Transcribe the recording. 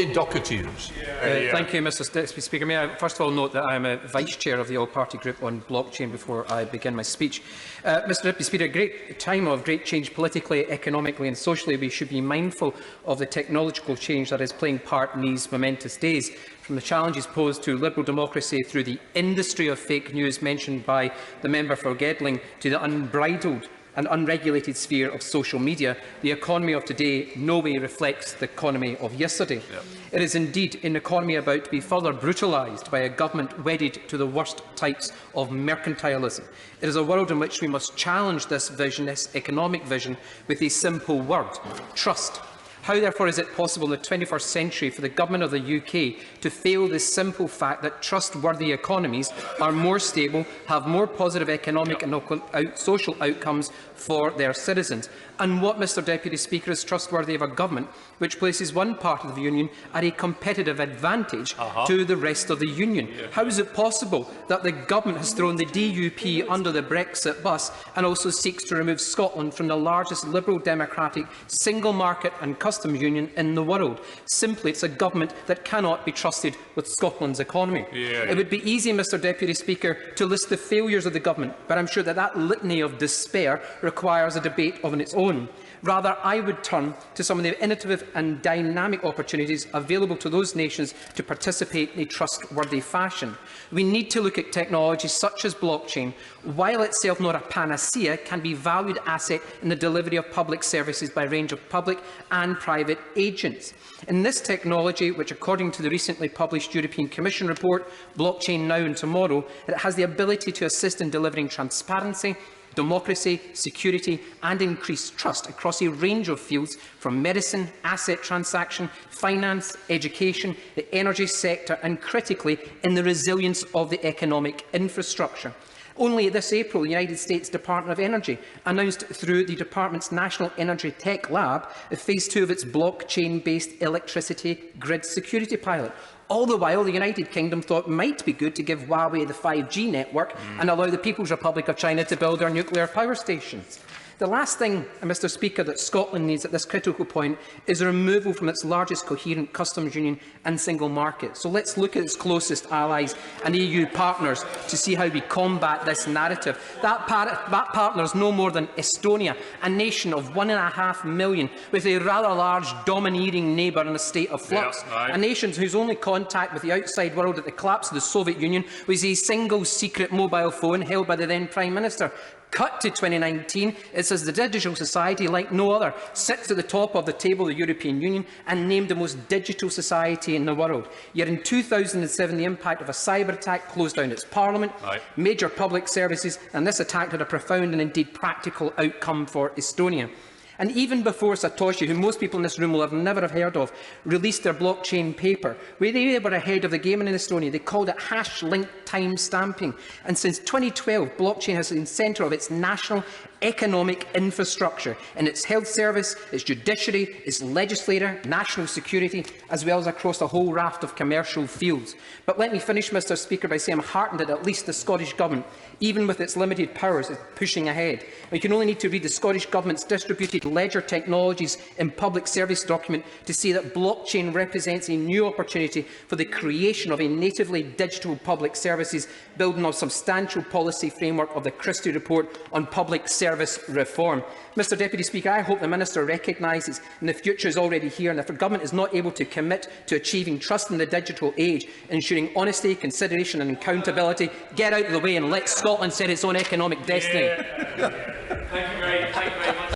Docherty-Hughes. Thank you, Mr Deputy Speaker. May I first of all note that I am a Vice Chair of the All-Party Group on blockchain before I begin my speech. Mr Deputy Speaker, a time of great change politically, economically and socially, we should be mindful of the technological change that is playing part in these momentous days. From the challenges posed to liberal democracy through the industry of fake news mentioned by the member for Gedling to the unbridled and unregulated sphere of social media, the economy of today no way reflects the economy of yesterday. It is indeed an economy about to be further brutalised by a government wedded to the worst types of mercantilism. It is a world in which we must challenge this vision, this economic vision, with a simple word: trust. How, therefore, is it possible in the 21st century for the Government of the UK to fail the simple fact that trustworthy economies are more stable, have more positive economic and social outcomes for their citizens? And what, Mr Deputy Speaker, is trustworthy of a government which places one part of the Union at a competitive advantage to the rest of the Union? How is it possible that the government has thrown the DUP under the Brexit bus and also seeks to remove Scotland from the largest Liberal Democratic single market and customs union in the world? Simply, it's a government that cannot be trusted with Scotland's economy. It would be easy, Mr Deputy Speaker, to list the failures of the government, but I'm sure that that litany of despair requires a debate of its own. Rather, I would turn to some of the innovative and dynamic opportunities available to those nations to participate in a trustworthy fashion. We need to look at technologies such as blockchain, while itself not a panacea, can be a valued asset in the delivery of public services by a range of public and private agents. In this technology, which according to the recently published European Commission report, Blockchain Now and Tomorrow, it has the ability to assist in delivering transparency, democracy, security and increased trust across a range of fields from medicine, asset transaction, finance, education, the energy sector and, critically, in the resilience of the economic infrastructure. Only this April, the United States Department of Energy announced through the department's National Energy Tech Lab Phase 2 of its blockchain-based electricity grid security pilot. All the while, the United Kingdom thought it might be good to give Huawei the 5G network and allow the People's Republic of China to build their nuclear power stations. The last thing, Mr Speaker, that Scotland needs at this critical point is a removal from its largest coherent customs union and single market. So let's look at its closest allies and EU partners to see how we combat this narrative. That partner is no more than Estonia, a nation of 1.5 million, with a rather large domineering neighbour in a state of flux. A nation whose only contact with the outside world at the collapse of the Soviet Union was a single secret mobile phone held by the then Prime Minister. Cut to 2019, it says the digital society, like no other, sits at the top of the table of the European Union and named the most digital society in the world. Yet in 2007, the impact of a cyber attack closed down its parliament, major public services, and this attack had a profound and indeed practical outcome for Estonia. And even before Satoshi, who most people in this room will never have heard of, released their blockchain paper, where they were ahead of the game in Estonia. They called it hash-linked time stamping. And since 2012, blockchain has been the centre of its national economic infrastructure in its health service, its judiciary, its legislature, national security, as well as across a whole raft of commercial fields. But let me finish, Mr Speaker, by saying I'm heartened that at least the Scottish Government, even with its limited powers, is pushing ahead. We can only need to read the Scottish Government's distributed ledger technologies in public service document to see that blockchain represents a new opportunity for the creation of a natively digital public services, building on a substantial policy framework of the Christie Report on public service reform. Mr Deputy Speaker, I hope the Minister recognises, and the future is already here, and if the Government is not able to commit to achieving trust in the digital age, ensuring honesty, consideration and accountability, get out of the way and let Scotland set its own economic destiny. Thank you very much.